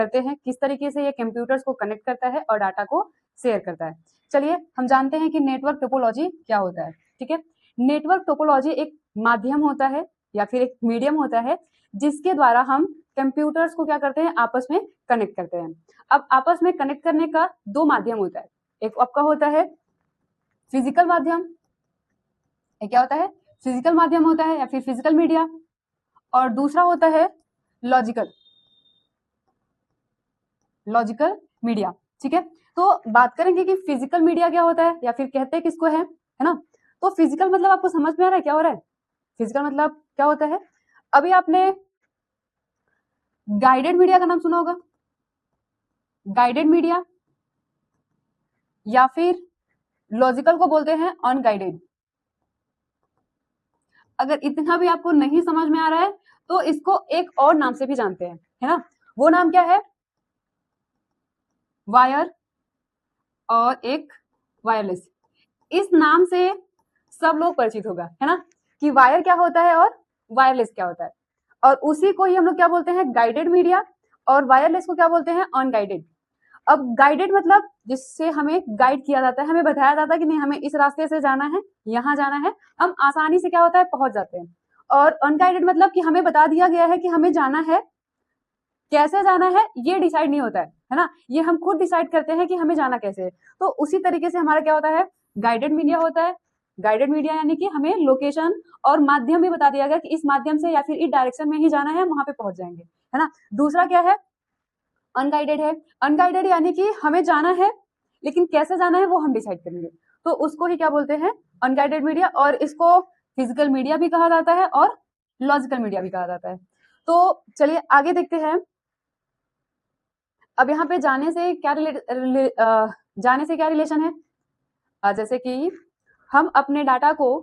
करते हैं, किस तरीके से ये कंप्यूटर्स को कनेक्ट करता है और डाटा को शेयर करता है। चलिए हम जानते हैं कि नेटवर्क टोपोलॉजी क्या होता है। ठीक है, नेटवर्क टोपोलॉजी एक माध्यम होता है या फिर एक मीडियम होता है जिसके द्वारा हम कंप्यूटर्स को क्या करते हैं, आपस में कनेक्ट करते हैं। अब आपस में कनेक्ट करने का दो माध्यम होता है, एक आपका होता है फिजिकल माध्यम, एक क्या होता है, फिजिकल माध्यम होता है या फिर फिजिकल मीडिया, और दूसरा होता है लॉजिकल मीडिया। ठीक है, तो बात करेंगे कि फिजिकल मीडिया क्या होता है या फिर कहते हैं किसको है ना। तो फिजिकल मतलब आपको समझ में आ रहा है क्या हो रहा है, फिजिकल मतलब क्या होता है। अभी आपने गाइडेड मीडिया का नाम सुना होगा, गाइडेड मीडिया, या फिर लॉजिकल को बोलते हैं अनगाइडेड। अगर इतना भी आपको नहीं समझ में आ रहा है तो इसको एक और नाम से भी जानते हैं, है ना। वो नाम क्या है, वायर और एक वायरलेस। इस नाम से सब लोग परिचित होगा, है ना, कि वायर क्या होता है और वायरलेस क्या होता है। और उसी को ही हम लोग क्या बोलते हैं, गाइडेड मीडिया, और वायरलेस को क्या बोलते हैं, अनगाइडेड। अब गाइडेड मतलब जिससे हमें गाइड किया जाता है, हमें बताया जाता है कि नहीं हमें इस रास्ते से जाना है, यहाँ जाना है, हम आसानी से क्या होता है पहुंच जाते हैं। और अनगाइडेड मतलब कि हमें बता दिया गया है कि हमें जाना है, कैसे जाना है ये डिसाइड नहीं होता है ना, ये हम खुद डिसाइड करते हैं कि हमें जाना कैसे है। तो उसी तरीके से हमारा क्या होता है, गाइडेड मीडिया होता है। गाइडेड मीडिया यानी कि हमें लोकेशन और माध्यम भी बता दिया गया कि इस माध्यम से या फिर इस डायरेक्शन में ही जाना है, वहां पे पहुंच जाएंगे, है ना। दूसरा क्या है, अनगाइडेड है। अनगाइडेड यानी कि हमें जाना है लेकिन कैसे जाना है वो हम डिसाइड करेंगे, तो उसको ही क्या बोलते हैं, अनगाइडेड मीडिया। और इसको फिजिकल मीडिया भी कहा जाता है और लॉजिकल मीडिया भी कहा जाता है। तो चलिए आगे देखते हैं। अब यहाँ पे जाने से क्या रिलेशन है, जैसे कि हम अपने डाटा को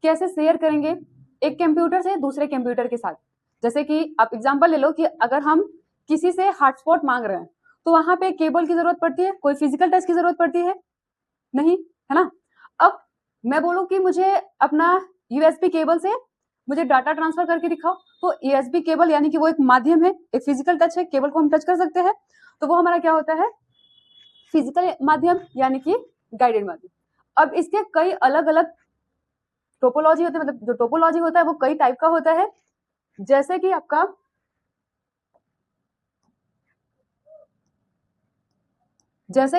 कैसे शेयर करेंगे एक कंप्यूटर से दूसरे कंप्यूटर के साथ। जैसे कि आप एग्जांपल ले लो कि अगर हम किसी से हॉटस्पॉट मांग रहे हैं तो वहां पे केबल की जरूरत पड़ती है, कोई फिजिकल टच की जरूरत पड़ती है नहीं, है ना। अब मैं बोलूं कि मुझे अपना यूएसबी केबल से मुझे डाटा ट्रांसफर करके दिखाओ, तो यूएसबी केबल यानी कि वो एक माध्यम है, एक फिजिकल टच है, केबल को हम टच कर सकते हैं, तो वो हमारा क्या होता है, फिजिकल माध्यम यानी कि गाइडेड माध्यम। अब इसके कई अलग अलग टोपोलॉजी होते हैं, मतलब जो टोपोलॉजी होता है वो कई टाइप का होता है। जैसे कि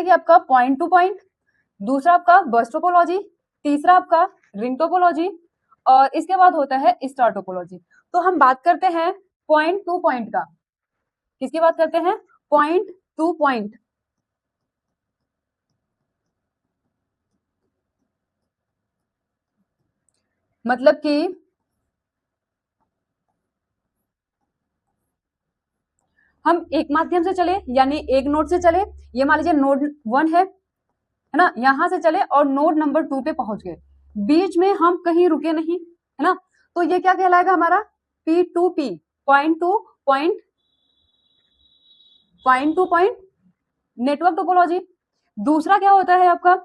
आपका पॉइंट टू पॉइंट, दूसरा आपका बस टोपोलॉजी, तीसरा आपका रिंग टोपोलॉजी, और इसके बाद होता है स्टार टोपोलॉजी। तो हम बात करते हैं पॉइंट टू पॉइंट का, किसकी बात करते हैं, पॉइंट टू पॉइंट। मतलब कि हम एक माध्यम से चले यानी एक नोड से चले, ये मान लीजिए नोड 1 है ना, यहां से चले और नोड नंबर 2 पे पहुंच गए, बीच में हम कहीं रुके नहीं, है ना, तो ये क्या कहलाएगा हमारा P2P, point two point, point two point network topology. दूसरा क्या होता है आपका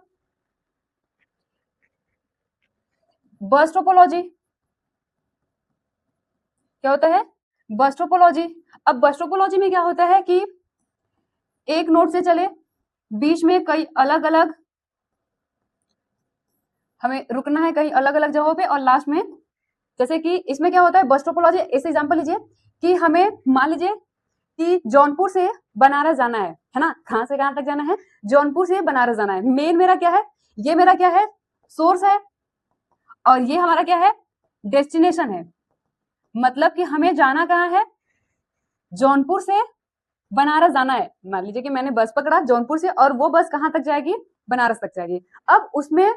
बस टोपोलॉजी, क्या होता है, बस टोपोलॉजी। अब बस टोपोलॉजी में क्या होता है कि एक नोड से चले, बीच में कई अलग अलग हमें रुकना है कहीं अलग अलग जगहों पे, और लास्ट में जैसे कि इसमें क्या होता है बस टोपोलॉजी, ऐसे एग्जांपल लीजिए कि हमें मान लीजिए कि जौनपुर से बनारस जाना है ना, कहां से कहां तक जाना है, जौनपुर से बनारस जाना है। मेन मेरा क्या है, ये मेरा क्या है, सोर्स है, और ये हमारा क्या है, डेस्टिनेशन है। मतलब कि हमें जाना कहाँ है, जौनपुर से बनारस जाना है। मान लीजिए कि मैंने बस पकड़ा जौनपुर से, और वो बस कहां तक जाएगी, बनारस तक जाएगी। अब उसमें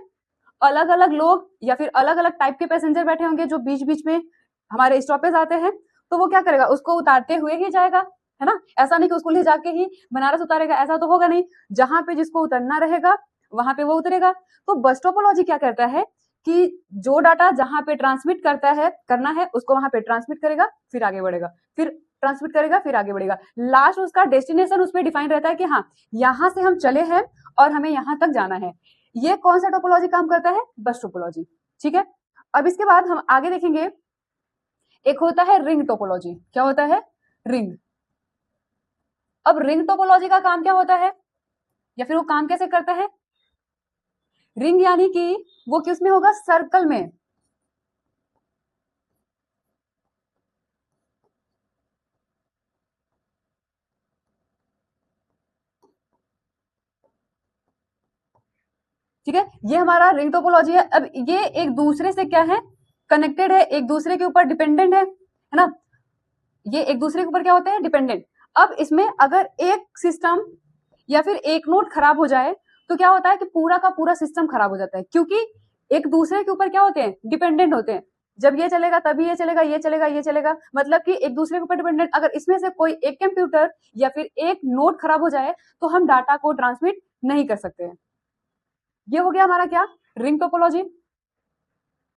अलग अलग लोग या फिर अलग अलग टाइप के पैसेंजर बैठे होंगे जो बीच बीच में हमारे स्टॉपेज आते हैं, तो वो क्या करेगा, उसको उतारते हुए ही जाएगा, है ना। ऐसा नहीं कि उसको ले जाके ही बनारस उतारेगा, ऐसा तो होगा नहीं, जहां पे जिसको उतरना रहेगा वहां पे वो उतरेगा। तो बस टोपोलॉजी क्या करता है कि जो डाटा जहां पे ट्रांसमिट करना है उसको वहां पे ट्रांसमिट करेगा, फिर आगे बढ़ेगा, फिर ट्रांसमिट करेगा, फिर आगे बढ़ेगा, लास्ट उसका डेस्टिनेशन उस पर डिफाइन रहता है कि हाँ यहां से हम चले हैं और हमें यहां तक जाना है। ये कौन सा टोपोलॉजी काम करता है, बस टोपोलॉजी। ठीक है, अब इसके बाद हम आगे देखेंगे, एक होता है रिंग टोपोलॉजी। क्या होता है, रिंग। अब रिंग टोपोलॉजी का काम क्या होता है या फिर वो काम कैसे करता है? रिंग यानी कि वो किस में होगा? सर्कल में। ठीक है, ये हमारा रिंग टोपोलॉजी है। अब ये एक दूसरे से क्या है? कनेक्टेड है, एक दूसरे के ऊपर डिपेंडेंट है ना? ये एक दूसरे के ऊपर क्या होते हैं? डिपेंडेंट। अब इसमें अगर एक सिस्टम या फिर एक नोड खराब हो जाए तो क्या होता है कि पूरा का पूरा सिस्टम खराब हो जाता है, क्योंकि एक दूसरे के ऊपर क्या होते हैं? डिपेंडेंट होते हैं। जब ये चलेगा तभी ये चलेगा, ये चलेगा, ये चलेगा, मतलब कि एक दूसरे के ऊपर डिपेंडेंट। अगर इसमें से कोई एक कंप्यूटर या फिर एक नोड खराब हो जाए तो हम डाटा को ट्रांसमिट नहीं कर सकते हैं। ये हो गया हमारा क्या? Ring topology.